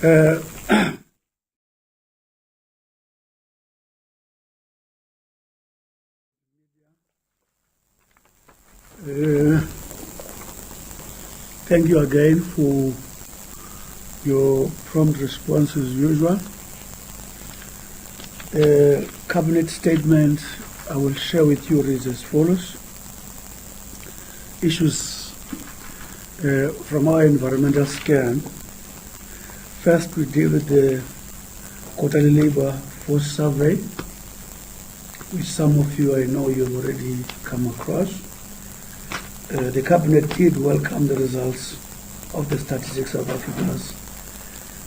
Uh, Thank you again for your prompt response as usual. Cabinet statement I will share with you is as follows. Issues from our environmental scan. First, we deal with the quarterly labor force survey, which some of you I know you've already come across. The Cabinet did welcome the results of the Statistics South Africa's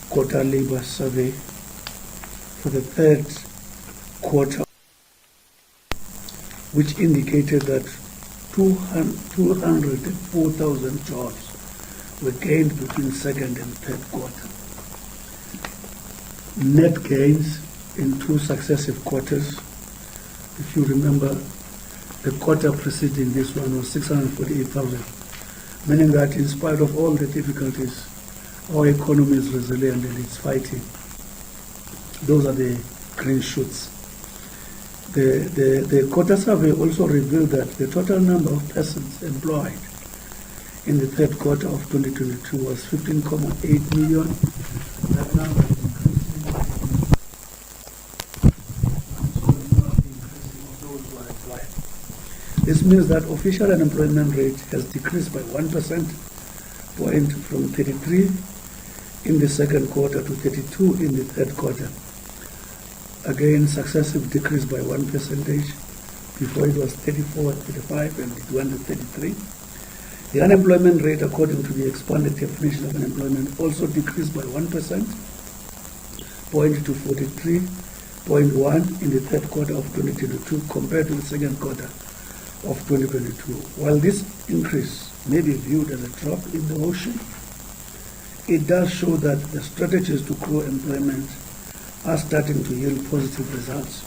quarterly labor survey for the third quarter, which indicated that 204,000 jobs were gained between second and third quarter. Net gains in two successive quarters. If you remember, the quarter preceding this one was 648,000, meaning that in spite of all the difficulties, our economy is resilient and it's fighting. Those are the green shoots. The quarter survey also revealed that the total number of persons employed in the third quarter of 2022 was 15.8 million. That number is increasing. This means that official unemployment rate has decreased by 1% point from 33 in the second quarter to 32 in the third quarter. Again, successive decrease by 1 percentage. Before it was 34, 35, and it went to 33. The unemployment rate, according to the expanded definition of unemployment, also decreased by 1% point to 43.1 in the third quarter of 2022 compared to the second quarter of 2022. While this increase may be viewed as a drop in the ocean, it does show that the strategies to grow employment are starting to yield positive results.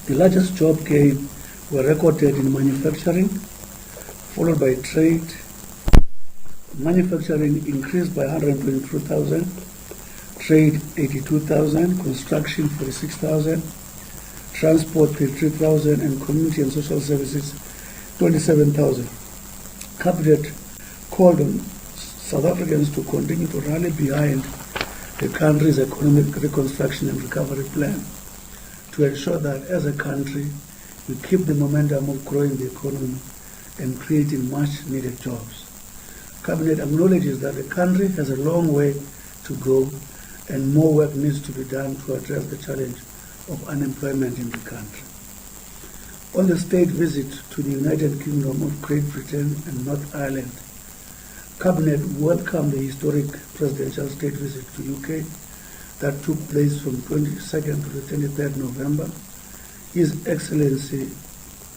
The largest job gain were recorded in manufacturing, followed by trade. Manufacturing increased by 122,000, trade 82,000, construction 46,000, transport 33,000, and community and social services 27,000. Cabinet called on South Africans to continue to rally behind the country's economic reconstruction and recovery plan to ensure that as a country we keep the momentum of growing the economy and creating much needed jobs. Cabinet acknowledges that the country has a long way to go and more work needs to be done to address the challenge of unemployment in the country. On the state visit to the United Kingdom of Great Britain and North Ireland, Cabinet welcomed the historic presidential state visit to UK that took place from 22nd to the 23rd November. His Excellency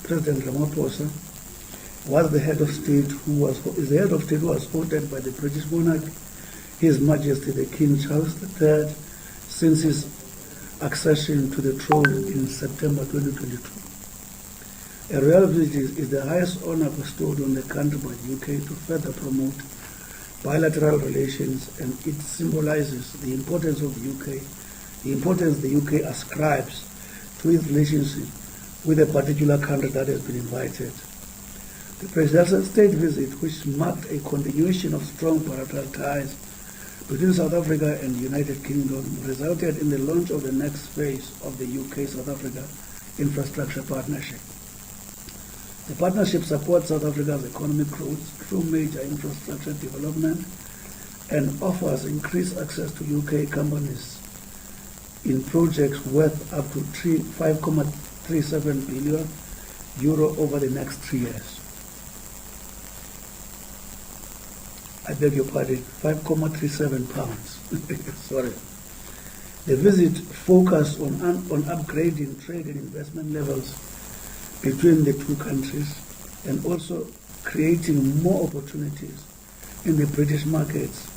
President Ramaphosa was the head of state who was voted by the British monarch, His Majesty the King Charles III, since his accession to the throne in September 2022. A royal visit is the highest honor bestowed on the country by the UK to further promote bilateral relations, and it symbolizes the importance of the UK, the importance the UK ascribes to its relationship with a particular country that has been invited. The presidential state visit, which marked a continuation of strong bilateral ties between South Africa and the United Kingdom, resulted in the launch of the next phase of the UK-South Africa infrastructure partnership. The partnership supports South Africa's economic growth through major infrastructure development and offers increased access to UK companies in projects worth up to €5.37 billion over the next 3 years. I beg your pardon, 5.37 pounds. Sorry. The visit focused on upgrading trade and investment levels between the two countries and also creating more opportunities in the British markets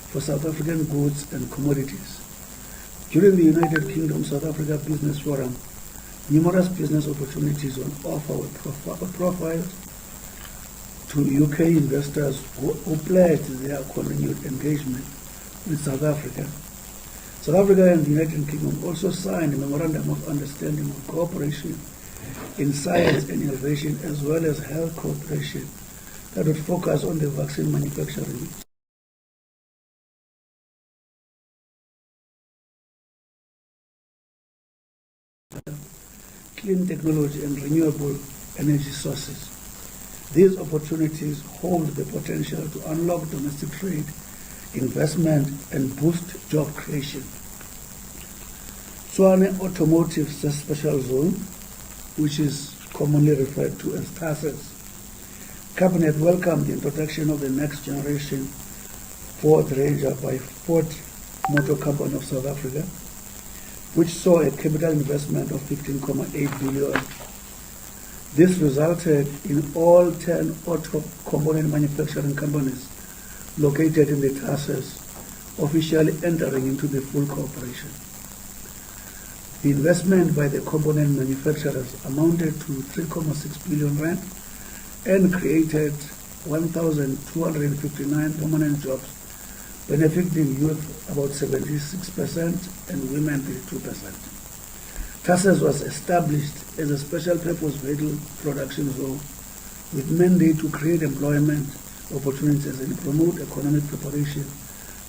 for South African goods and commodities. During the United Kingdom South Africa Business Forum, numerous business opportunities on offer were profiled to UK investors who pledged their continued engagement with South Africa. South Africa and the United Kingdom also signed a memorandum of understanding of cooperation in science and innovation as well as health cooperation that would focus on the vaccine manufacturing. Clean technology and renewable energy sources. These opportunities hold the potential to unlock domestic trade, investment, and boost job creation. Tshwane Automotive Special Zone, which is commonly referred to as TASES. Cabinet welcomed the introduction of the next generation Ford Ranger by Ford Motor Company of South Africa, which saw a capital investment of 15.8 billion. This resulted in all 10 auto component manufacturing companies located in the TASES officially entering into the full cooperation. The investment by the component manufacturers amounted to 3.6 billion rand and created 1,259 permanent jobs, benefiting youth about 76% and women 32%. TASES was established as a special purpose vehicle production zone with mandate to create employment opportunities and promote economic preparation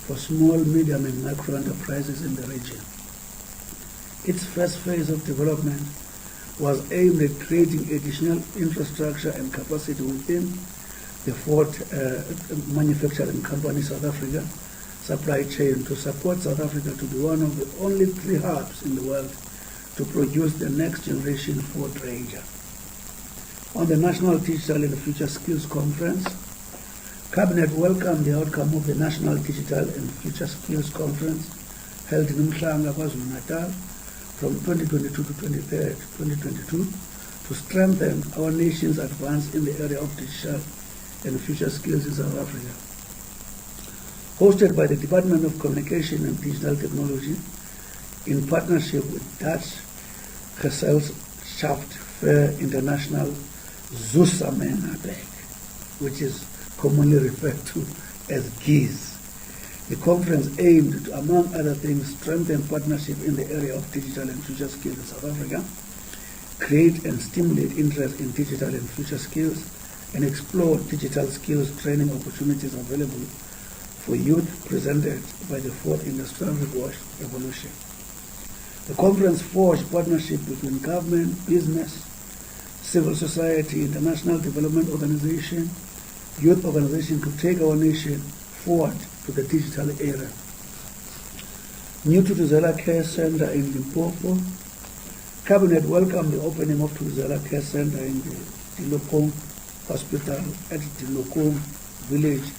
for small, medium and micro enterprises in the region. Its first phase of development was aimed at creating additional infrastructure and capacity within the Ford Manufacturing Company South Africa supply chain to support South Africa to be one of the only 3 hubs in the world to produce the next generation Ford Ranger. On the National Digital and Future Skills Conference, Cabinet welcomed the outcome of the National Digital and Future Skills Conference held in Umhlanga, KwaZulu-Natal from 2022 to 2022 to strengthen our nation's advance in the area of digital and future skills in South Africa. Hosted by the Department of Communication and Digital Technology in partnership with Dutch Gezelschap Fair International Zusammenarbeit, which is commonly referred to as GIZ. The conference aimed to, among other things, strengthen partnership in the area of digital and future skills in South Africa, create and stimulate interest in digital and future skills, and explore digital skills training opportunities available for youth presented by the Fourth Industrial Revolution. The conference forged partnership between government, business, civil society, international development organization, youth organization to take our nation forward to the digital era. New Tutuzela Care Center in Limpopo. Cabinet welcomed the opening of Tutuzela Care Center in the Dilokong Hospital at Dilokong Village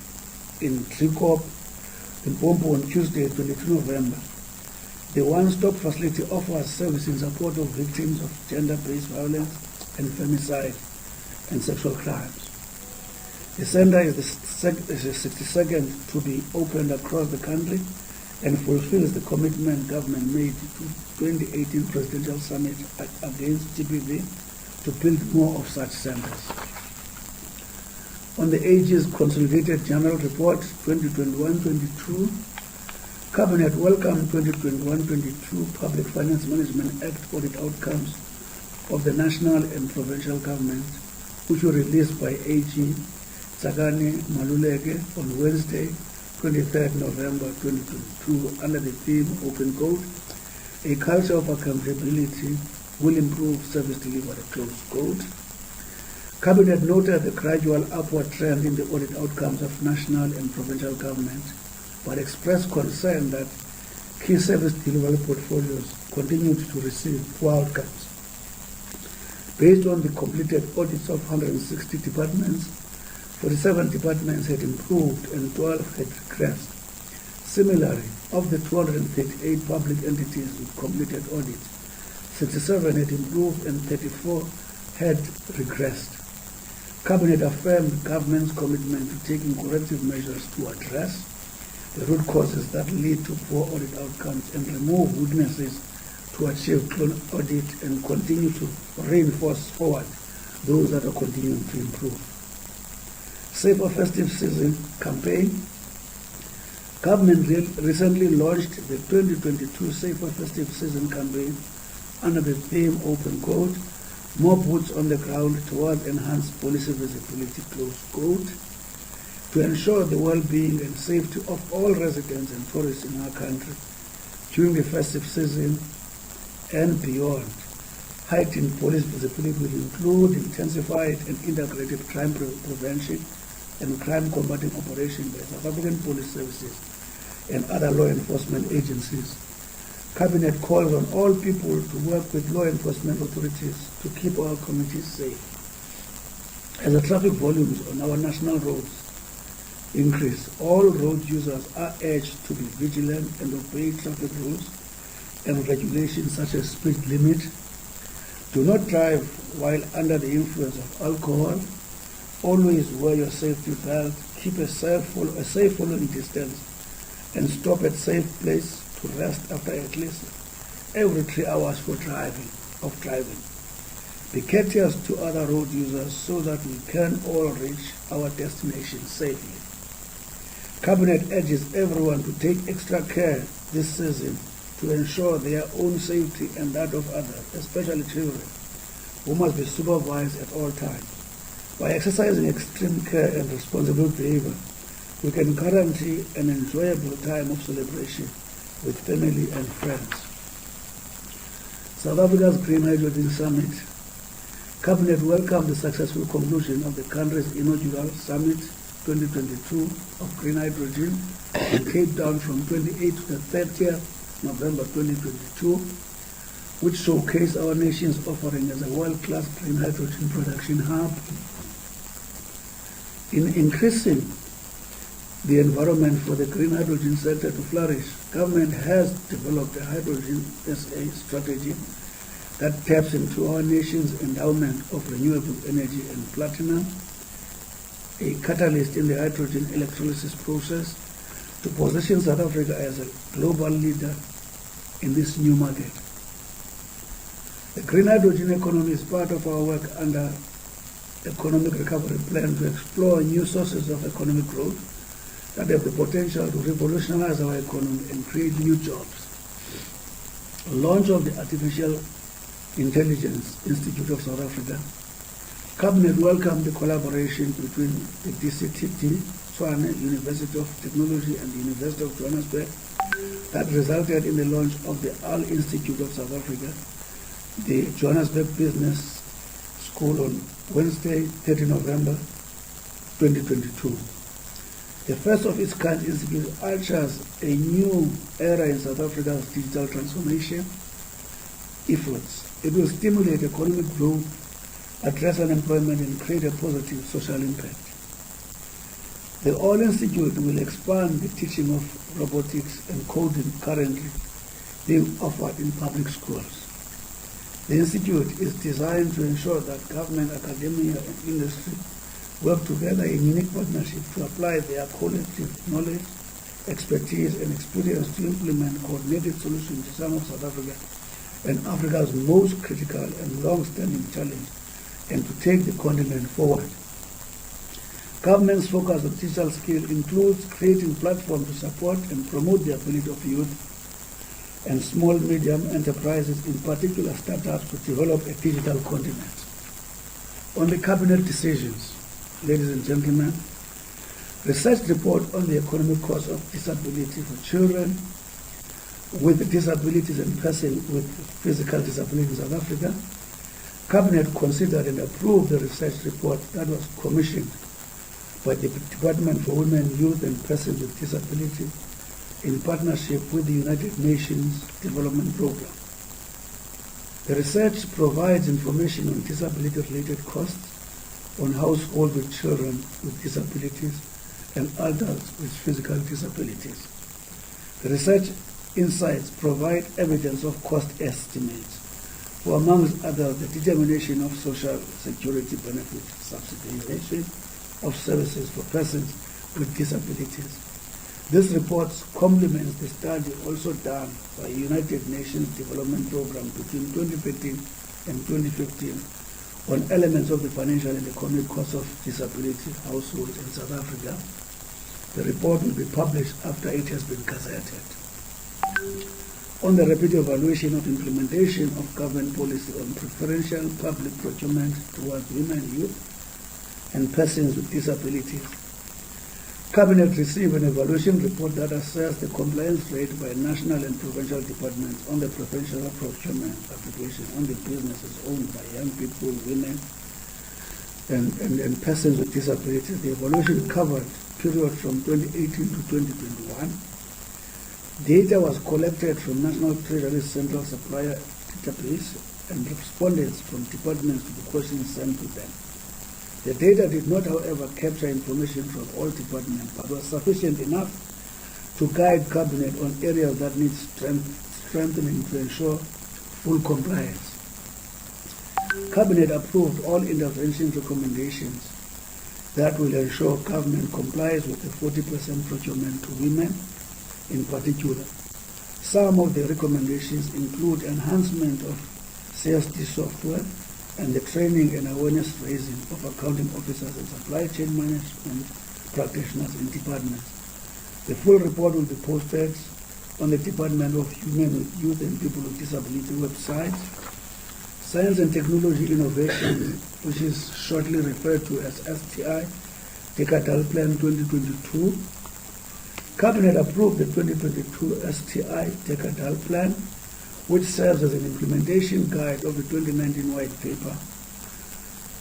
in Trikop, Limpopo on Tuesday, 22 November. The one-stop facility offers service in support of victims of gender-based violence and femicide and sexual crimes. The center is the 62nd to be opened across the country and fulfills the commitment government made to 2018 Presidential Summit against GBV to build more of such centers. On the AG's Consolidated General Report 2021-22, Cabinet welcomed 2021-22 Public Finance Management Act audit outcomes of the national and provincial governments, which were released by AG Tsakani Maluleke on Wednesday, 23rd November 2022, under the theme Open Code, a culture of accountability will improve service delivery, close quote. Cabinet noted the gradual upward trend in the audit outcomes of national and provincial governments, but expressed concern that key service delivery portfolios continued to receive poor outcomes. Based on the completed audits of 160 departments, 47 departments had improved and 12 had regressed. Similarly, of the 238 public entities with completed audits, 67 had improved and 34 had regressed. Cabinet affirmed government's commitment to taking corrective measures to address the root causes that lead to poor audit outcomes and remove weaknesses to achieve clean audit and continue to reinforce forward those that are continuing to improve. Safer Festive Season campaign. Government recently launched the 2022 Safer Festive Season campaign under the theme Open Quote, More Boots on the Ground towards Enhanced Policy Visibility, close quote, to ensure the well-being and safety of all residents and tourists in our country during the festive season and beyond. Heightened police visibility will include intensified and integrated crime prevention and crime combating operations by South African police services and other law enforcement agencies. Cabinet calls on all people to work with law enforcement authorities to keep our communities safe. As the traffic volumes on our national roads increase, all road users are urged to be vigilant and obey traffic rules and regulations such as speed limit. Do not drive while under the influence of alcohol. Always wear your safety belt. Keep a safe following distance and stop at safe place to rest after at least every 3 hours for driving. Be courteous to other road users so that we can all reach our destination safely. Cabinet urges everyone to take extra care this season to ensure their own safety and that of others, especially children, who must be supervised at all times. By exercising extreme care and responsible behavior, we can guarantee an enjoyable time of celebration with family and friends. South Africa's Green Hydrogen Summit. Cabinet welcomed the successful conclusion of the country's inaugural Summit 2022 of Green Hydrogen in Cape Town from 28th to the 30th November 2022, which showcased our nation's offering as a world-class green hydrogen production hub. In increasing the environment for the green hydrogen sector to flourish, government has developed a Hydrogen SA strategy that taps into our nation's endowment of renewable energy and platinum, a catalyst in the hydrogen electrolysis process, to position South Africa as a global leader in this new market. The green hydrogen economy is part of our work under Economic Recovery Plan to explore new sources of economic growth that have the potential to revolutionize our economy and create new jobs. Launch of the Artificial Intelligence Institute of South Africa. Cabinet welcomed the collaboration between the DCTT, Tshwane University of Technology, and the University of Johannesburg that resulted in the launch of the AL Institute of South Africa, the Johannesburg Business School on Wednesday, 30 November 2022. The first of its kind institute ushers a new era in South Africa's digital transformation efforts. It will stimulate economic growth, address unemployment, and create a positive social impact. The AL Institute will expand the teaching of robotics and coding currently being offered in public schools. The Institute is designed to ensure that government, academia, and industry work together in unique partnership to apply their collective knowledge, expertise, and experience to implement coordinated solutions to some of South Africa and Africa's most critical and long-standing challenge, and to take the continent forward. Government's focus on digital skill includes creating platforms to support and promote the ability of youth and small medium enterprises, in particular startups, to develop a digital continent. On the cabinet decisions, ladies and gentlemen, research report on the economic cost of disability for children with disabilities and persons with physical disability in South Africa. Cabinet considered and approved the research report that was commissioned by the Department for Women, Youth and Persons with Disability in partnership with the United Nations Development Programme. The research provides information on disability-related costs on households with children with disabilities and adults with physical disabilities. The research insights provide evidence of cost estimates for, amongst others, the determination of social security benefit subsidization of services for persons with disabilities. This report complements the study also done by United Nations Development Programme between 2013 and 2015 on elements of the financial and economic cost of disability households in South Africa, The report will be published after it has been gazetted. On the rapid evaluation of implementation of government policy on preferential public procurement towards women, youth, and persons with disabilities, Cabinet received an evaluation report that assessed the compliance rate by national and provincial departments on the preferential procurement application on the businesses owned by young people, women, and persons with disabilities. The evaluation covered period from 2018 to 2021. Data was collected from National Treasury Central Supplier Database and respondents from departments to the questions sent to them. The data did not, however, capture information from all departments, but was sufficient enough to guide Cabinet on areas that need strengthening to ensure full compliance. Cabinet approved all intervention recommendations that will ensure government complies with the 40% procurement to women in particular. Some of the recommendations include enhancement of CSD software and the training and awareness raising of accounting officers and supply chain management practitioners in departments. The full report will be posted on the Department of Human Youth and People with Disability website. Science and Technology Innovation, which is shortly referred to as STI, Decadal Plan 2022. Cabinet approved the 2022 STI Decadal Plan, which serves as an implementation guide of the 2019 White Paper,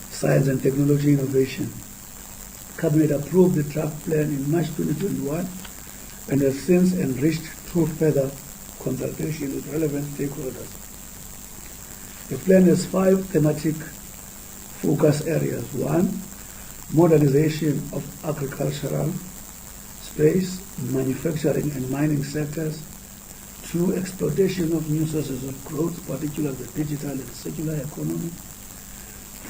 Science and Technology Innovation. Cabinet approved the draft plan in March 2021 and has since enriched through further consultation with relevant stakeholders. The plan has 5 thematic focus areas. 1, modernization of agricultural space, manufacturing and mining sectors. 2, exploitation of new sources of growth, particularly the digital and circular economy.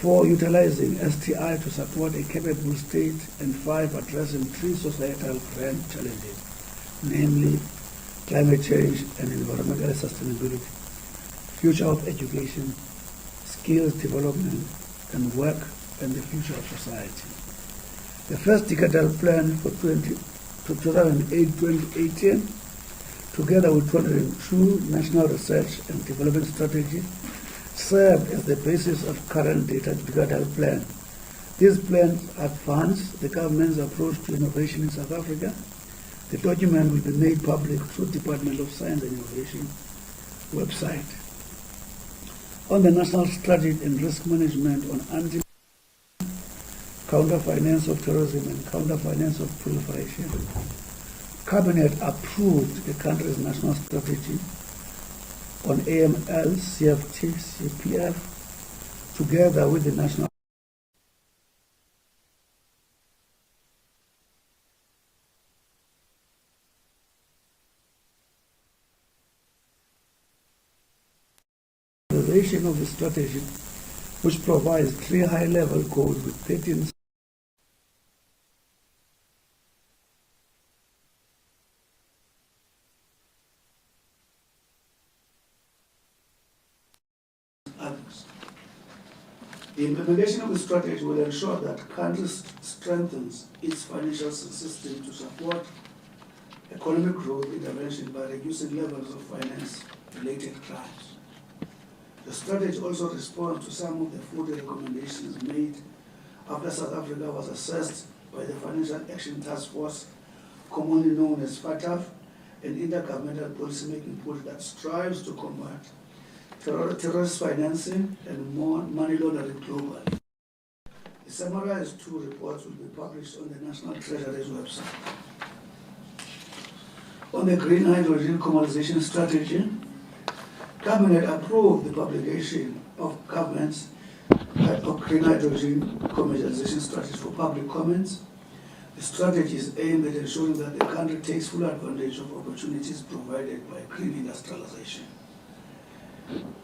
4, utilizing STI to support a capable state. And 5, addressing 3 societal grand challenges, namely climate change and environmental sustainability, future of education, skills development and work, and the future of society. The first decadal plan for 2008-2018, together with 202 national research and development strategy, served as the basis of current decadal plan. These plans advance the government's approach to innovation in South Africa. The document will be made public through Department of Science and Innovation website. On the National Strategy and Risk Management on counter-finance of terrorism and counter-finance of proliferation, Cabinet approved the country's national strategy on AML, CFT, CPF, together with the national evaluation of the strategy, which provides 3 high-level goals with 13 others. The implementation of the strategy will ensure that country strengthens its financial system to support economic growth intervention by reducing levels of finance-related crimes. The strategy also responds to some of the 40 recommendations made after South Africa was assessed by the Financial Action Task Force, commonly known as FATF, an intergovernmental policymaking body that strives to combat terrorist financing and money laundering globally. The summarized 2 reports will be published on the National Treasury's website. On the green hydrogen commercialization strategy, Cabinet approved the publication of government's green hydrogen commercialization strategy for public comments. The strategy is aimed at ensuring that the country takes full advantage of opportunities provided by green industrialization.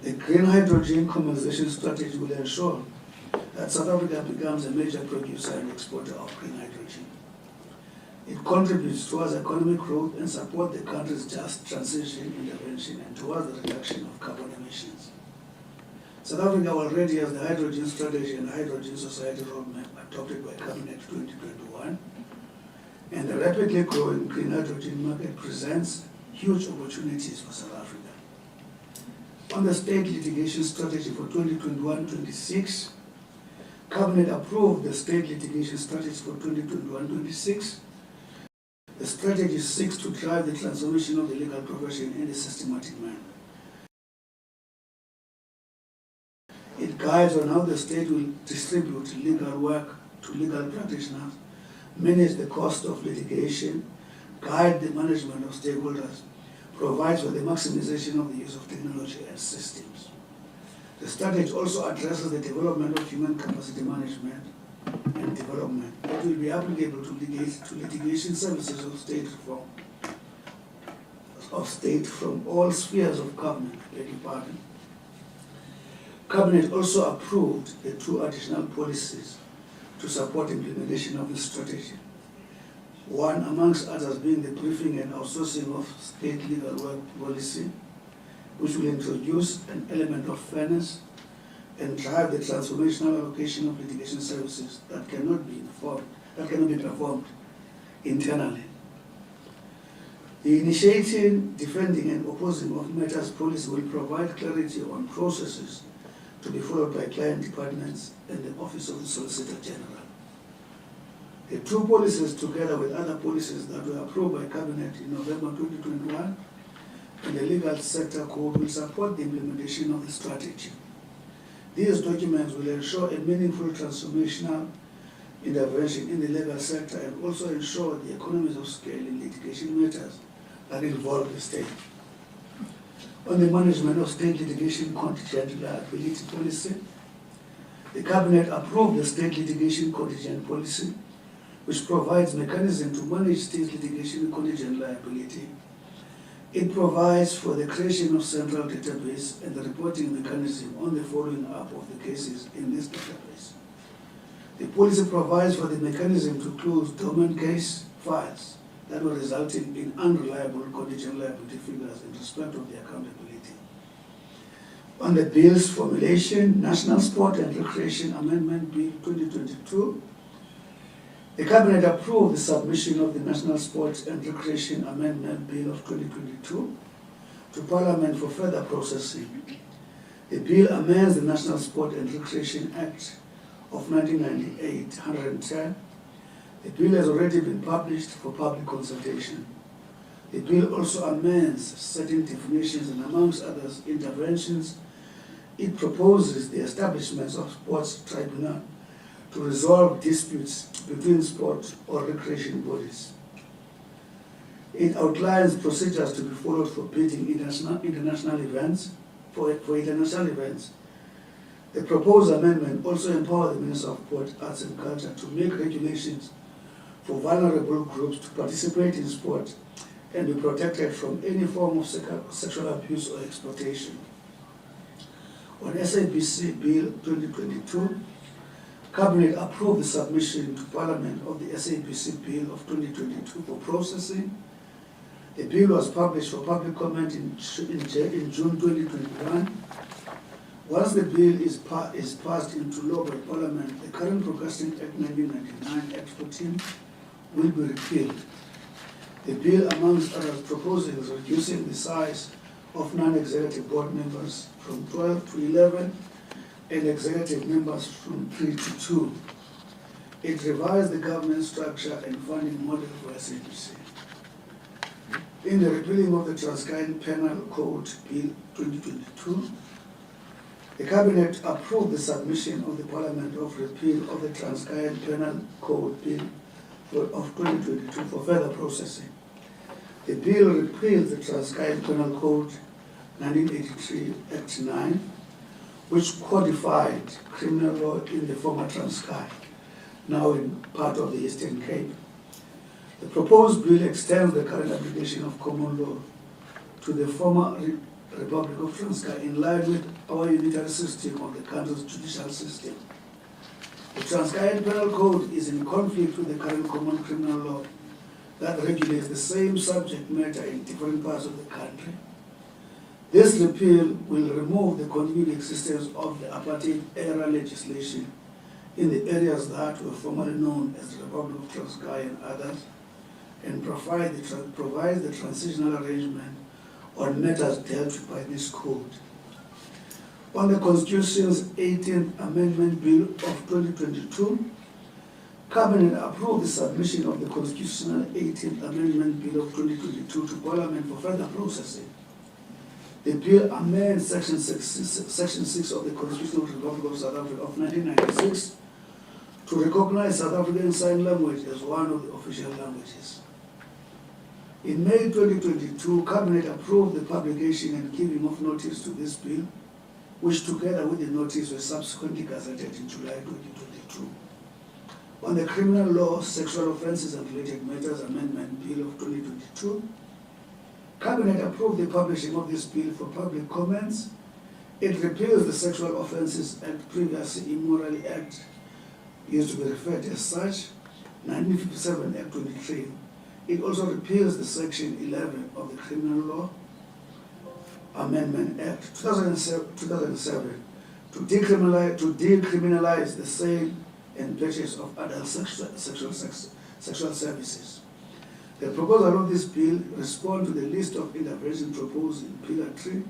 The green hydrogen commercialization strategy will ensure that South Africa becomes a major producer and exporter of green hydrogen. It contributes towards economic growth and supports the country's just transition intervention and towards the reduction of carbon emissions. South Africa already has the hydrogen strategy and hydrogen society roadmap adopted by Cabinet 2021, and the rapidly growing green hydrogen market presents huge opportunities for South Africa. On the state litigation strategy for 2021-26, Cabinet approved the state litigation strategy for 2021-26. The strategy seeks to drive the transformation of the legal profession in a systematic manner. It guides on how the state will distribute legal work to legal practitioners, manage the cost of litigation, guide the management of stakeholders, provides for the maximization of the use of technology and systems. The strategy also addresses the development of human capacity management and development. It will be applicable to litigation services of state from all spheres of government. Cabinet also approved the 2 additional policies to support implementation of the strategy. One amongst others being the briefing and outsourcing of state legal work policy, which will introduce an element of fairness and drive the transformational allocation of litigation services that cannot be performed internally. The initiating, defending, and opposing of matters policy will provide clarity on processes to be followed by client departments and the Office of the Solicitor General. The 2 policies, together with other policies that were approved by Cabinet in November 2021, and the Legal Sector Code will support the implementation of the strategy. These documents will ensure a meaningful transformational intervention in the legal sector and also ensure the economies of scale in litigation matters that involve the state. On the management of state litigation contingent liability policy, the Cabinet approved the state litigation contingent policy, which provides mechanism to manage state litigation contingent liability. It provides for the creation of central database and the reporting mechanism on the following up of the cases in this database. The policy provides for the mechanism to close dormant case files that were resulting in unreliable contingent liability figures in respect of the accountability. On the bill's formulation, National Sport and Recreation Amendment Bill 2022, the Cabinet approved the submission of the National Sports and Recreation Amendment Bill of 2022 to Parliament for further processing. The bill amends the National Sport and Recreation Act of 1998, 110. The bill has already been published for public consultation. The bill also amends certain definitions and, amongst others, interventions. It proposes the establishment of sports tribunal to resolve disputes between sport or recreation bodies. It outlines procedures to be followed for bidding international events. The proposed amendment also empowers the Minister of Sport, Arts and Culture to make regulations for vulnerable groups to participate in sport and be protected from any form of sexual abuse or exploitation. On SABC Bill 2022, Cabinet approved the submission to Parliament of the SABC Bill of 2022 for processing. The bill was published for public comment in June 2021. Once the bill is passed into law by Parliament, the current Broadcasting Act 1999, Act 14, will be repealed. The bill, amongst others, proposes reducing the size of non-executive board members from 12 to 11 and executive members from 3 to 2. It revised the governance structure and funding model for SABC. In the repealing of the Transkeian Penal Code Bill 2022, the Cabinet approved the submission of the Parliament of repeal of the Transkeian Penal Code Bill of 2022 for further processing. The bill repeals the Transkeian Penal Code 1983 Act 9, which codified criminal law in the former Transkei, now in part of the Eastern Cape. The proposed bill extends the current application of common law to the former Republic of Transkei in line with our unitary system of the country's judicial system. The Transkeian Penal Code is in conflict with the current common criminal law that regulates the same subject matter in different parts of the country. This repeal will remove the continued existence of the apartheid-era legislation in the areas that were formerly known as the Republic of Transkei and others, and provides the transitional arrangement on matters dealt with by this code. On the Constitution's 18th Amendment Bill of 2022, Cabinet approved the submission of the Constitutional 18th Amendment Bill of 2022 to Parliament for further processing. The bill amends Section 6 of the Constitutional Republic of South Africa of 1996 to recognize South African Sign Language as one of the official languages. In May 2022, Cabinet approved the publication and giving of notice to this bill, which together with the notice were subsequently gazetted in July 2022. On the Criminal Law, Sexual Offences and Related Matters Amendment Bill of 2022, Cabinet approved the publishing of this bill for public comments. It repeals the Sexual Offences Act, previously Immorally Act, used to be referred as such, 1957 Act 23. It also repeals the Section 11 of the Criminal Law Amendment Act 2007 to decriminalize the sale and purchase of adult sexual services. The proposal of this bill responds to the list of interventions proposed in Pillar 3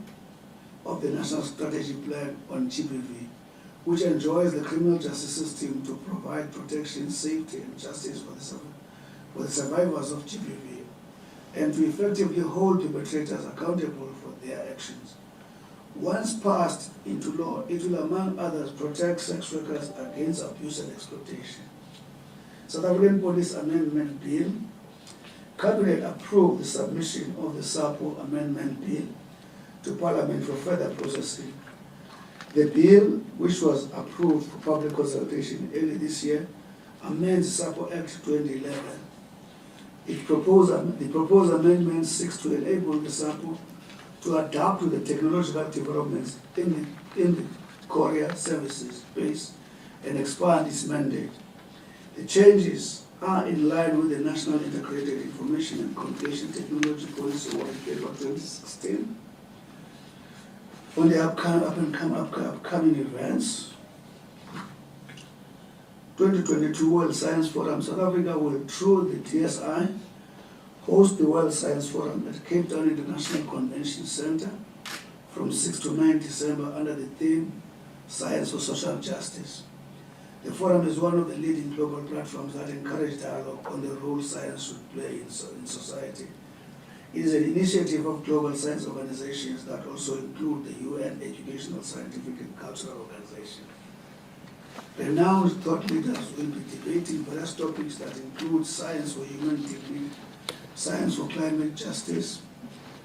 of the National Strategy Plan on GBV, which enjoins the criminal justice system to provide protection, safety, and justice for the survivors of GBV, and to effectively hold perpetrators accountable for their actions. Once passed into law, it will, among others, protect sex workers against abuse and exploitation. South African Police Amendment Bill. Cabinet approved the submission of the SAPO Amendment Bill to Parliament for further processing. The bill, which was approved for public consultation early this year, amends SAPO Act 2011. The proposed amendment seeks to enable the SAPO to adapt to the technological developments in the courier services space and expand its mandate. The changes are in line with the National Integrated Information and Communication Technology Policy White Paper 2016. On the upcoming events, 2022 World Science Forum, South Africa will, through the DSI, host the World Science Forum at Cape Town International Convention Center from 6 to 9 December under the theme Science for Social Justice. The forum is one of the leading global platforms that encourage dialogue on the role science should play in society. It is an initiative of global science organizations that also include the UN Educational, Scientific and Cultural Organization. Renowned thought leaders will be debating various topics that include science for human dignity, science for climate justice,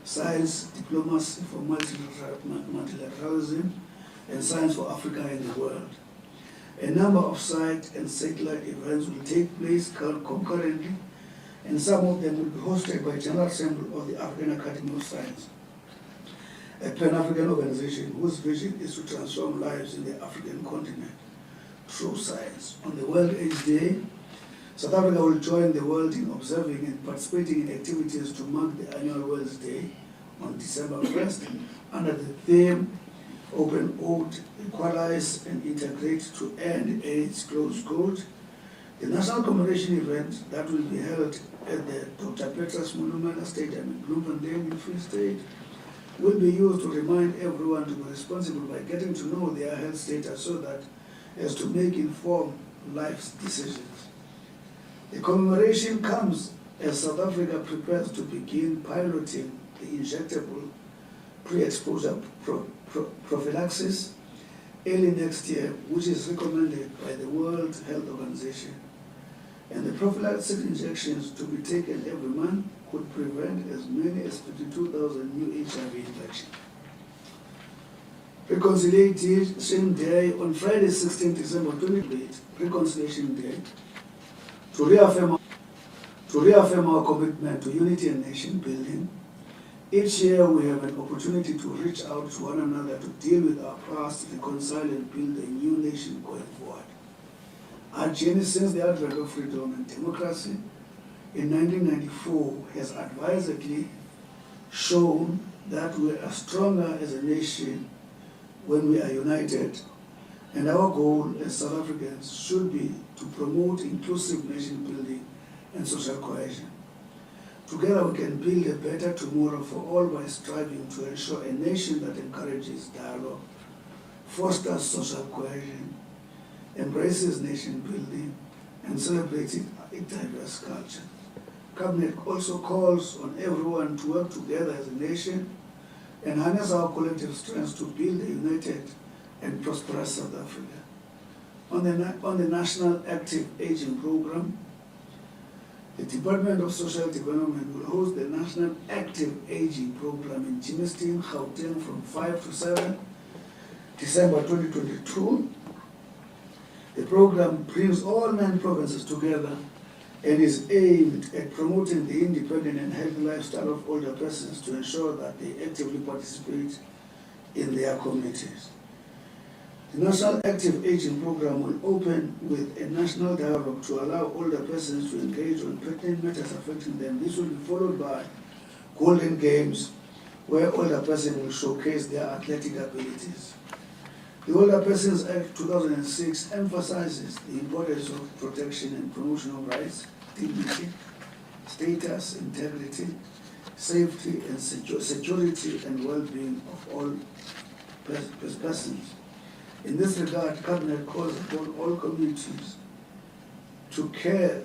science diplomacy for multilateralism, and science for Africa and the world. A number of site and satellite events will take place concurrently, and some of them will be hosted by General Assembly of the African Academy of Science, a Pan-African organization whose vision is to transform lives in the African continent through science. On the World AIDS Day, South Africa will join the world in observing and participating in activities to mark the annual World Day on December 1st under the theme Open Out, Equalize and Integrate to End AIDS, close quote. The national commemoration event that will be held at the Dr. Petrus Monumental Stadium in Bloemfontein in Free State will be used to remind everyone to be responsible by getting to know their health status so that as to make informed life decisions. The commemoration comes as South Africa prepares to begin piloting the injectable pre-exposure prophylaxis early next year, which is recommended by the World Health Organization. And the prophylactic injections to be taken every month could prevent as many as 52,000 new HIV infections. Reconciliation Day on Friday, 16 December 2008, Reconciliation Day, to reaffirm our commitment to unity and nation building. Each year we have an opportunity to reach out to one another to deal with our past, reconcile and build a new nation going forward. Our journey since the advent of freedom and democracy in 1994 has advisedly shown that we are stronger as a nation when we are united, and our goal as South Africans should be to promote inclusive nation building and social cohesion. Together we can build a better tomorrow for all by striving to ensure a nation that encourages dialogue, fosters social cohesion, embraces nation building, and celebrates its diverse culture. Cabinet also calls on everyone to work together as a nation and harness our collective strengths to build a united and prosperous South Africa. On the National Active Aging Program, the Department of Social Development will host the National Active Aging Program in Germiston, Gauteng from 5 to 7 December 2022. The program brings all 9 provinces together and is aimed at promoting the independent and healthy lifestyle of older persons to ensure that they actively participate in their communities. The National Active Aging Program will open with a national dialogue to allow older persons to engage on pertinent matters affecting them. This will be followed by Golden Games, where older persons will showcase their athletic abilities. The Older Persons Act 2006 emphasizes the importance of protection and promotion of rights, dignity, status, integrity, safety, and security and well-being of all persons. In this regard, Cabinet calls upon all communities to care,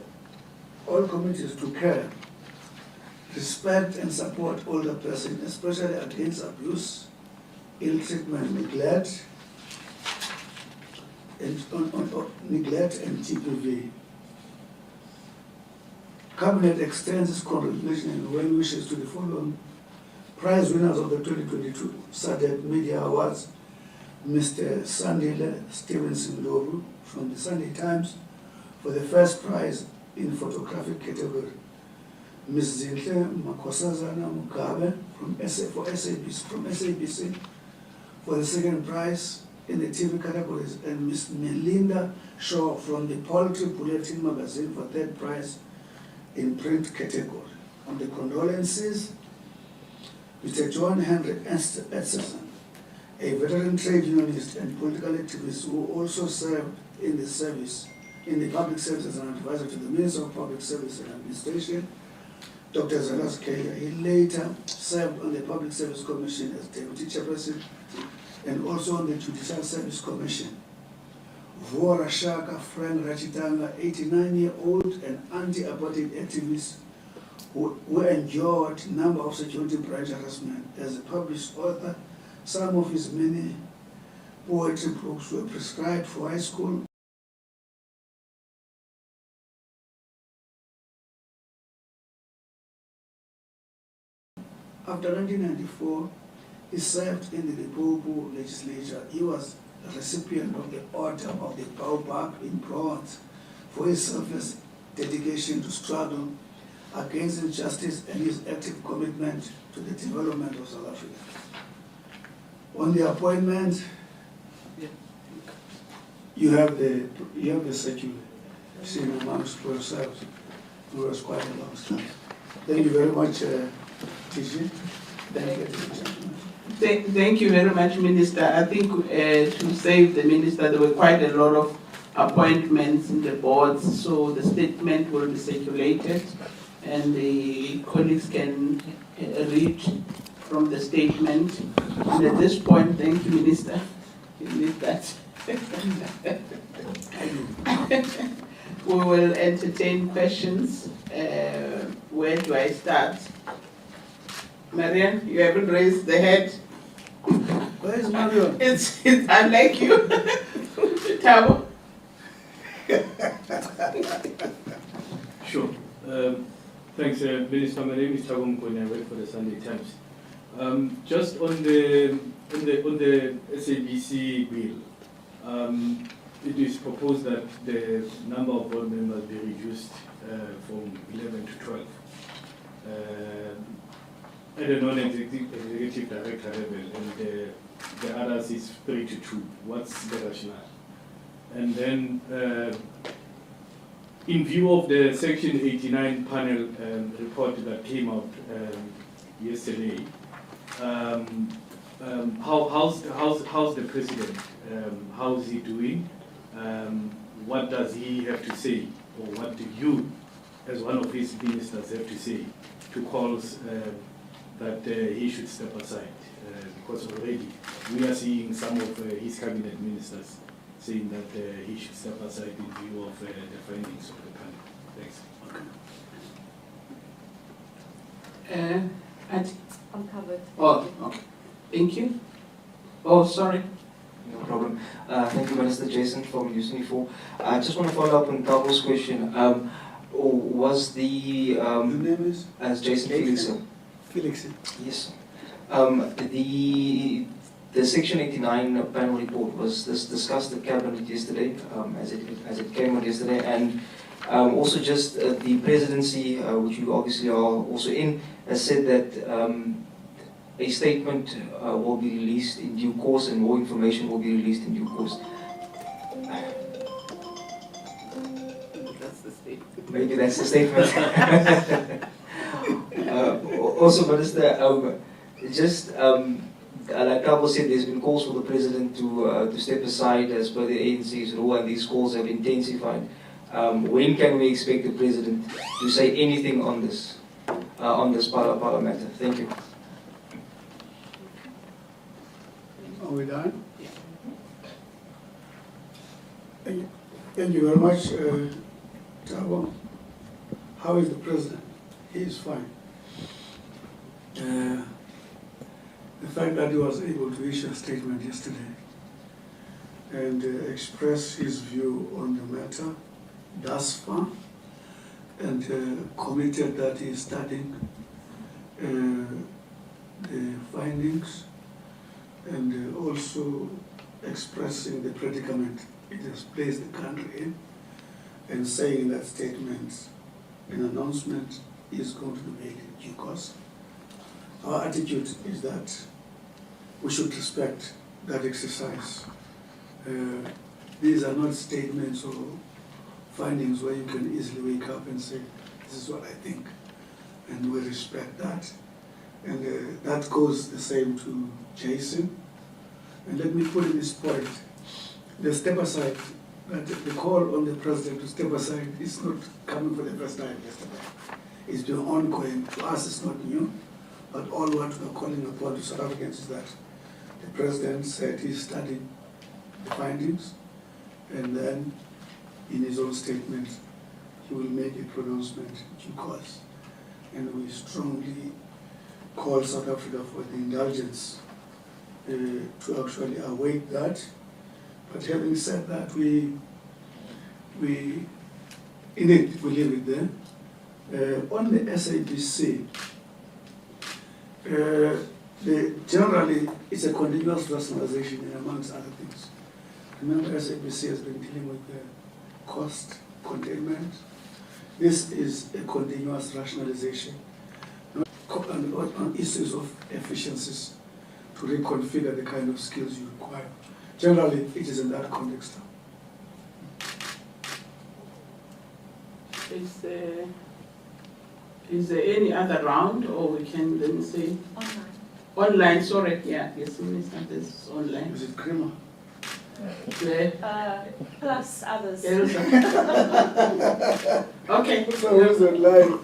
respect and support older persons, especially against abuse, ill treatment, neglect, and GBV. Cabinet extends its congratulations and well wishes to the following prize winners of the 2022 SADC Media Awards: Mr. Sandile Stevenson Lobu from the Sunday Times for the first prize in photographic category, Ms. Zinhle Makosazana Mugabe from SABC for the second prize in the TV categories, and Ms. Melinda Shaw from the Poultry Bulletin magazine for third prize in print category. On the condolences, Mr. John Henry Edson, a veteran trade unionist and political activist who also served in the public service as an advisor to the Minister of Public Service and Administration, Dr. Zalas Kaya. He later served on the Public Service Commission as Deputy Chairperson and also on the Judicial Service Commission. Vora Shaka Frank Rachitanga, 89-year-old and anti-apartheid activist who endured a number of security branch harassment. As a published author, some of his many poetry books were prescribed for high school. After 1994, he served in the Limpopo legislature. He was a recipient of the Order of the Baobab in bronze for his selfless dedication to struggle against injustice and his active commitment to the development of South Africa. On the appointment, you have the circular seen amongst yourselves. It was quite a long time. Thank you very much, TG. Thank you, gentlemen. Thank you very much, Minister. I think to save the Minister, there were quite a lot of appointments in the boards, so the statement will be circulated and the colleagues can read from the statement. And at this point, thank you, Minister. You need that. We will entertain questions. Where do I start? Marian, you haven't raised the head. Where is Marion? It's unlike you. Tabo. Sure. Thanks, Minister. My name is Tabo Mkone. I work for the Sunday Times. Just on the SABC bill, it is proposed that the number of board members be reduced from 11 to 12. At the non-executive director level, and the others is 3 to 2. What's the rationale? And then, in view of the Section 89 panel report that came out yesterday, how's the president? How is he doing? What does he have to say, or what do you as one of his ministers have to say, to calls that he should step aside? Because already we are seeing some of his cabinet ministers saying that he should step aside in view of the findings of the panel. Thanks. I'm covered. Oh, okay. Thank you. Oh, sorry. No problem. Thank you, Minister. Jason from News 24. I just want to follow up on Tabo's question. Was the... Your name is? As Jason Felix. Felix. Yes. The Section 89 panel report, was this discussed at Cabinet yesterday, as it came out yesterday, and also just the Presidency, which you obviously are also in, has said that a statement will be released in due course and more information will be released in due course. That's the statement. Maybe that's the statement. Also, Minister, like Tabo said, there's been calls for the President to step aside as per the ANC's rule, and these calls have intensified. When can we expect the President to say anything on this Phala Phala matter? Thank you. Are we done? Thank you very much, Tabo. How is the President? He is fine. The fact that he was able to issue a statement yesterday and express his view on the matter thus far, and committed that he is studying the findings, and also expressing the predicament it has placed the country in, and saying that statement, an announcement is going to be made in due course. Our attitude is that we should respect that exercise. These are not statements or findings where you can easily wake up and say, this is what I think, and we respect that. And that goes the same to Jason. And let me put in this point, the step aside, the call on the President to step aside is not coming for the first time yesterday. It's been ongoing. To us, it's not new. But all what we're calling upon to South Africans is that the President said he's studying the findings, and then in his own statement, he will make a pronouncement in due course. And we strongly call South Africa for the indulgence to actually await that. But having said that, we leave it there. On the SABC, generally it's a continuous rationalization amongst other things. Remember, SABC has been dealing with the cost containment. This is a continuous rationalization on issues of efficiencies to reconfigure the kind of skills you require. Generally, it is in that context. Is there any other round, or we can then say? Online. Online, sorry, yeah, yes, Minister, this is online. Is it Krima? Plus others. Okay. So where's online?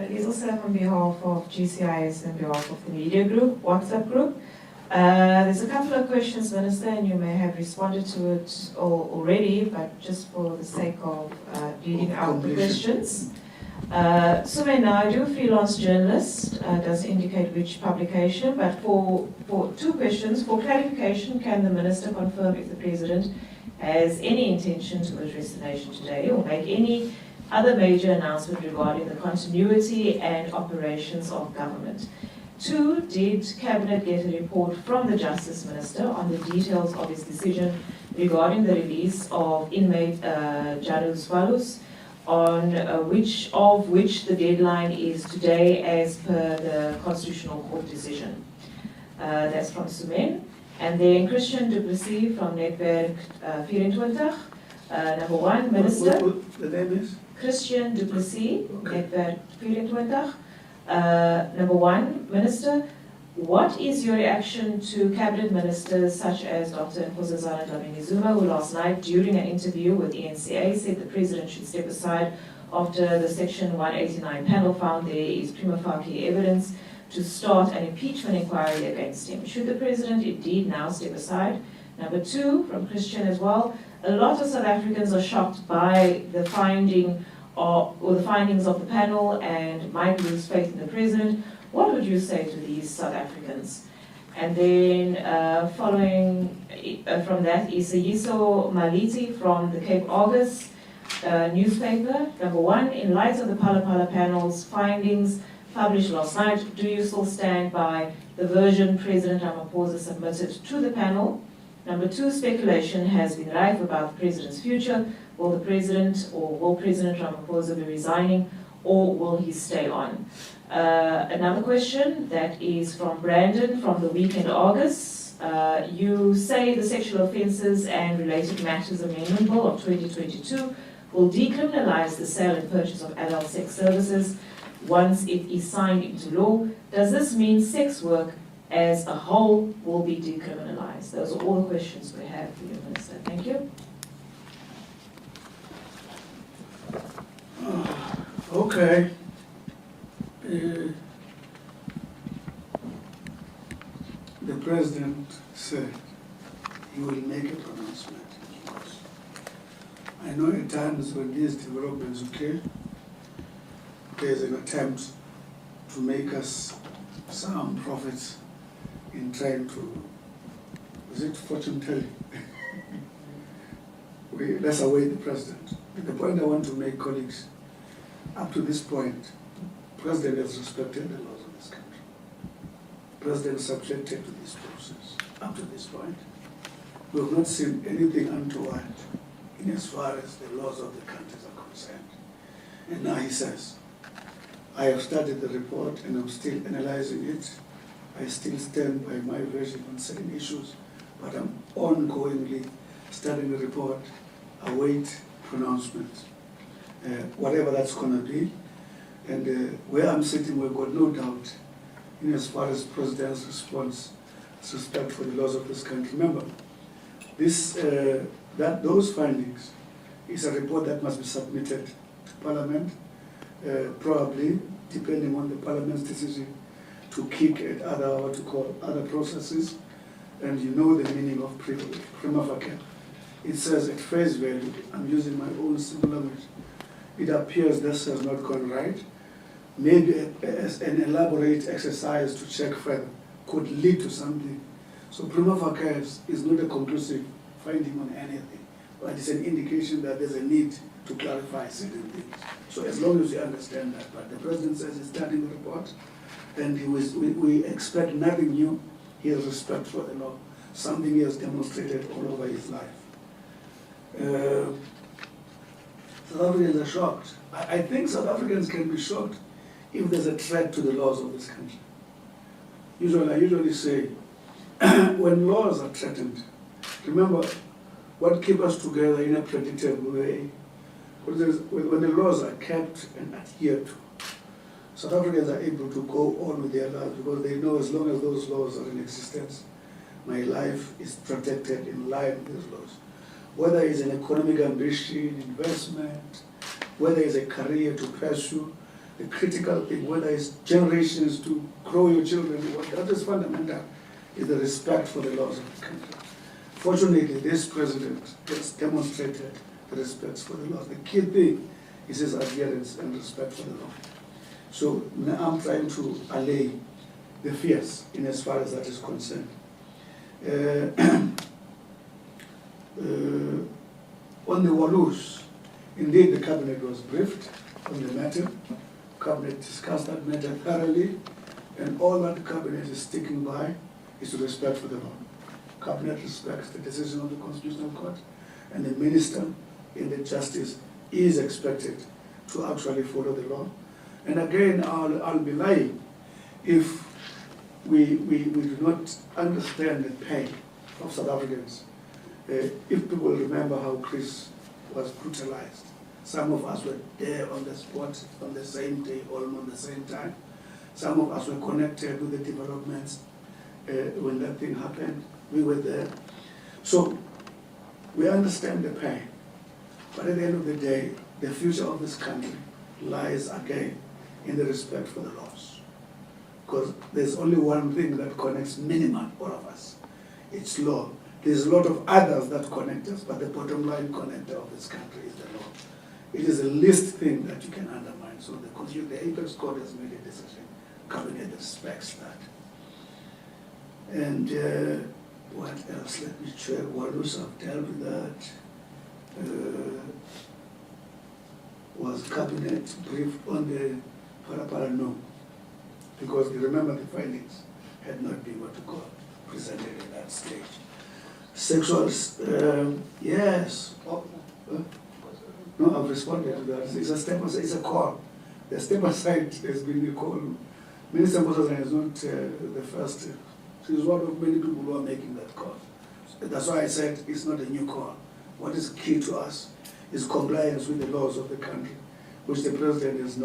He's also on behalf of GCIS and behalf of the media group, WhatsApp group. There's a couple of questions, Minister, and you may have responded to it already, but just for the sake of reading out the questions. Sume Naidu, freelance journalist, does indicate which publication, but for two questions. For clarification, can the Minister confirm if the President has any intention to address the nation today or make any other major announcement regarding the continuity and operations of government? Two, did Cabinet get a report from the Justice Minister on the details of his decision regarding the release of inmate Jadus Valus, on which the deadline is today as per the Constitutional Court decision? That's from Sumen. And then Christian du Plessis from Netwerk 24. Number one, Minister. The name is? Christian du Plessis, Netwerk 24. Number one, Minister, What is your reaction to cabinet ministers such as Dr. Nkosazana Dlamini-Zuma, who last night during an interview with ENCA said the president should step aside after the Section 189 panel found there is prima facie evidence to start an impeachment inquiry against him? Should the president indeed now step aside? Number two, from Christian as well, a lot of South Africans are shocked by the findings of the panel and might lose faith in the president. What would you say to these South Africans? And then following from that is Yiso Maliti from the Cape Argus newspaper. Number one, in light of the Phala Phala panel's findings published last night, do you still stand by the version President Ramaphosa submitted to the panel? Number two, speculation has been rife about the president's future. Will President Ramaphosa be resigning, or will he stay on? Another question that is from Brandon from the Weekend Argus. You say the Sexual Offences and Related Matters Amendment Bill of 2022 will decriminalise the sale and purchase of adult sex services once it is signed into law. Does this mean sex work as a whole will be decriminalised? Those are all the questions we have for you, Minister. Thank you. Okay. The president said he will make a pronouncement. I know at times when these developments occur, there's an attempt to make us some prophets in trying to, is it fortune telling? Let's await the president. The point I want to make, colleagues, up to this point, the president has respected the laws of this country. The president subjected to this process. Up to this point, we have not seen anything untoward in as far as the laws of the country are concerned. And now he says, I have studied the report and I'm still analyzing it. I still stand by my version on certain issues, but I'm ongoingly studying the report, await pronouncements, whatever that's going to be. And where I'm sitting, we've got no doubt in as far as President's response, respect for the laws of this country. Remember, those findings is a report that must be submitted to Parliament, probably depending on the Parliament's decision to kick at other processes. And you know the meaning of prima facie. It says at face value, I'm using my own simple language, it appears this has not gone right. Maybe as an elaborate exercise to check further could lead to something. So prima facie is not a conclusive finding on anything, but it's an indication that there's a need to clarify certain things. So as long as you understand that, but the president says he's studying the report, and we expect nothing new. He has respect for the law, something he has demonstrated all over his life. South Africans are shocked. I think South Africans can be shocked if there's a threat to the laws of this country. I usually say, when laws are threatened, remember what keeps us together in a predictable way. When the laws are kept and adhered to, South Africans are able to go on with their lives because they know as long as those laws are in existence, my life is protected in line with those laws. Whether it's an economic ambition, investment, whether it's a career to pursue, the critical thing, whether it's generations to grow your children, that is fundamental, is the respect for the laws of the country. Fortunately, this president has demonstrated the respect for the laws. The key thing is his adherence and respect for the law. So now I'm trying to allay the fears in as far as that is concerned. On the Walus, indeed the cabinet was briefed on the matter. Cabinet discussed that matter thoroughly, and all that the cabinet is sticking by is to respect for the law. Cabinet respects the decision of the Constitutional Court, and the minister in the justice is expected to actually follow the law. And again, I'll be lying if we do not understand the pain of South Africans. If people remember how Chris was brutalized, some of us were there on the spot on the same day, almost at the same time. Some of us were connected with the developments when that thing happened. We were there. So we understand the pain. But at the end of the day, the future of this country lies again in the respect for the laws. Because there's only one thing that connects minimum all of us. It's law. There's a lot of others that connect us, but the bottom line connector of this country is the law. It is the least thing that you can undermine. So the Apex Court has made a decision. Cabinet respects that. And what else? Let me check. Walus have dealt with that. Was Cabinet briefed on the Phala Phala? No. Because you remember the findings had not been what you call presented at that stage. Sexual, yes. No, I've responded to that. It's a step aside, it's a call. The step aside has been a call. Minister Moses is not the first. She's one of many people who are making that call. That's why I said it's not a new call. What is key to us is compliance with the laws of the country, which the president has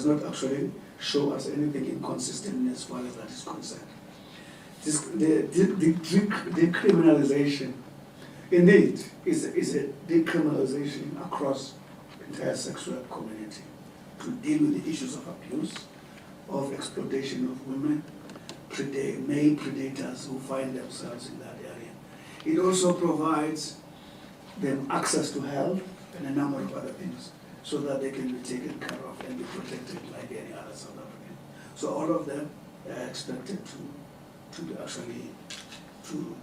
not actually shown us anything inconsistent as far as that is concerned. The decriminalization, indeed, is a decriminalization across the entire sexual community to deal with the issues of abuse, of exploitation of women, male predators who find themselves in that area. It also provides them access to health and a number of other things so that they can be taken care of and be protected like any other South African. So all of them are expected to be actually to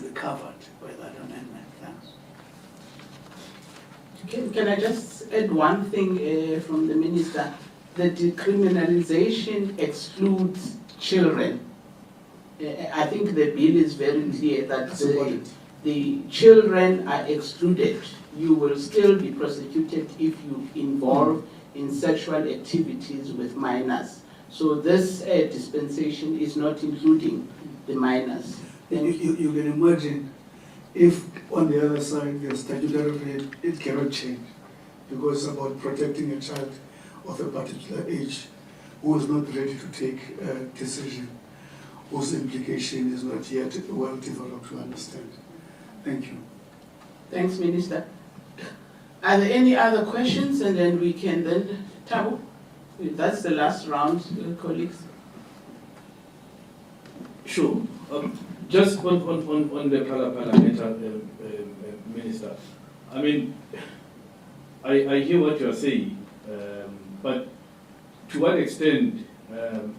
be covered by that amendment. Thanks. Can I just add one thing from the minister? The decriminalization excludes children. I think the bill is very clear that the children are excluded. You will still be prosecuted if you involve in sexual activities with minors. So this dispensation is not including the minors. You can imagine if on the other side there's statutory rape, it cannot change because it's about protecting a child of a particular age who is not ready to take a decision, whose implication is not yet well developed to understand. Thank you. Thanks, Minister. Are there any other questions? And then we can then, Tabo, that's the last round, colleagues. Sure. Just on the Phala Phala matter, Minister. I mean, I hear what you are saying, but to what extent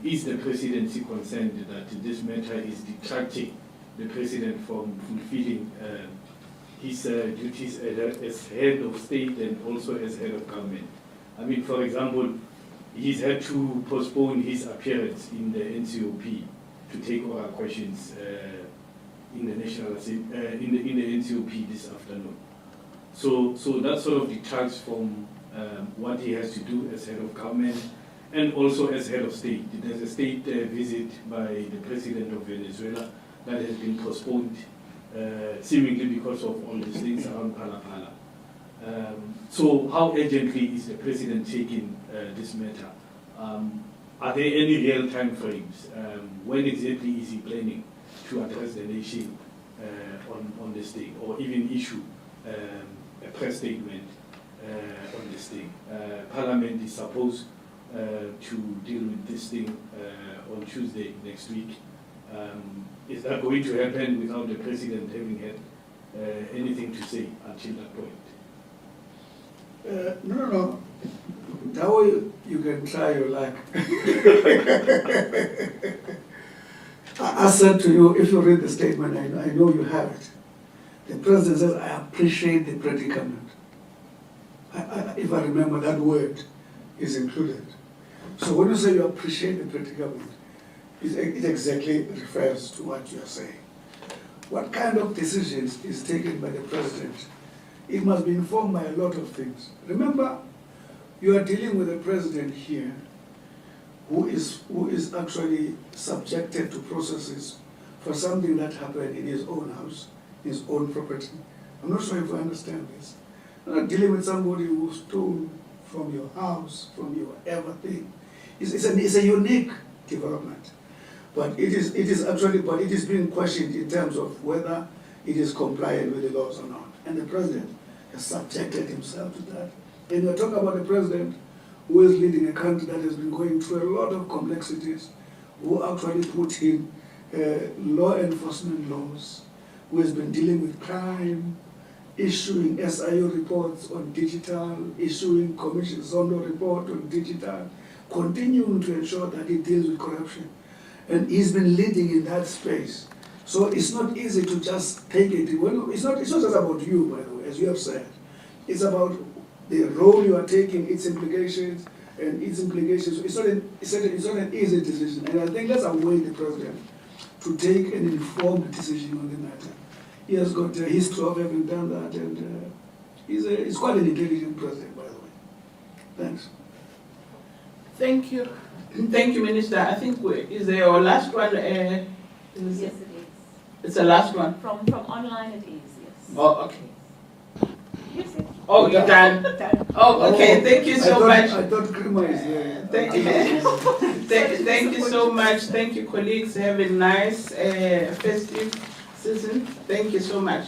is the presidency concerned that this matter is detracting the president from fulfilling his duties as head of state and also as head of government? I mean, for example, he's had to postpone his appearance in the NCOP to take oral questions in the National in the NCOP this afternoon. So that sort of detracts from what he has to do as head of government and also as head of state. There's a state visit by the president of Venezuela that has been postponed, seemingly because of all these things around Phala Phala. So how urgently is the president taking this matter? Are there any real time frames? When exactly is he planning to address the nation on this thing, or even issue a press statement on this thing? Parliament is supposed to deal with this thing on Tuesday next week. Is that going to happen without the president having had anything to say until that point? No. That way you can try your luck. I said to you, if you read the statement, I know you have it. The president says, I appreciate the predicament. If I remember, that word is included. So when you say you appreciate the predicament, it exactly refers to what you are saying. What kind of decisions is taken by the president? It must be informed by a lot of things. Remember, you are dealing with a president here who is actually subjected to processes for something that happened in his own house, his own property. I'm not sure if you understand this. You're not dealing with somebody who stole from your house, from your everything. it's a unique development. But it is being questioned in terms of whether it is compliant with the laws or not. And the president has subjected himself to that. And we're talking about the president who is leading a country that has been going through a lot of complexities, who actually put in law enforcement laws, who has been dealing with crime, issuing SIO reports on digital, issuing Commission Zondo report on digital, continuing to ensure that he deals with corruption. And he's been leading in that space. So it's not easy to just take it. Well, it's not just about you, by the way, as you have said. It's about the role you are taking, its implications, and its implications. It's not an easy decision. And I think that's await the president to take an informed decision on the matter. He has got a history of having done that, and he's quite an intelligent president, by the way. Thanks. Thank you. Thank you, Minister. I think is there your last one? Yes, it is. It's the last one. From online it is, yes. Oh, okay. Yes, it is. Oh, you're done. Done. Oh, okay. Thank you so much. I thought Krima is there. Thank you so much. Thank you, colleagues. Have a nice festive season. Thank you so much.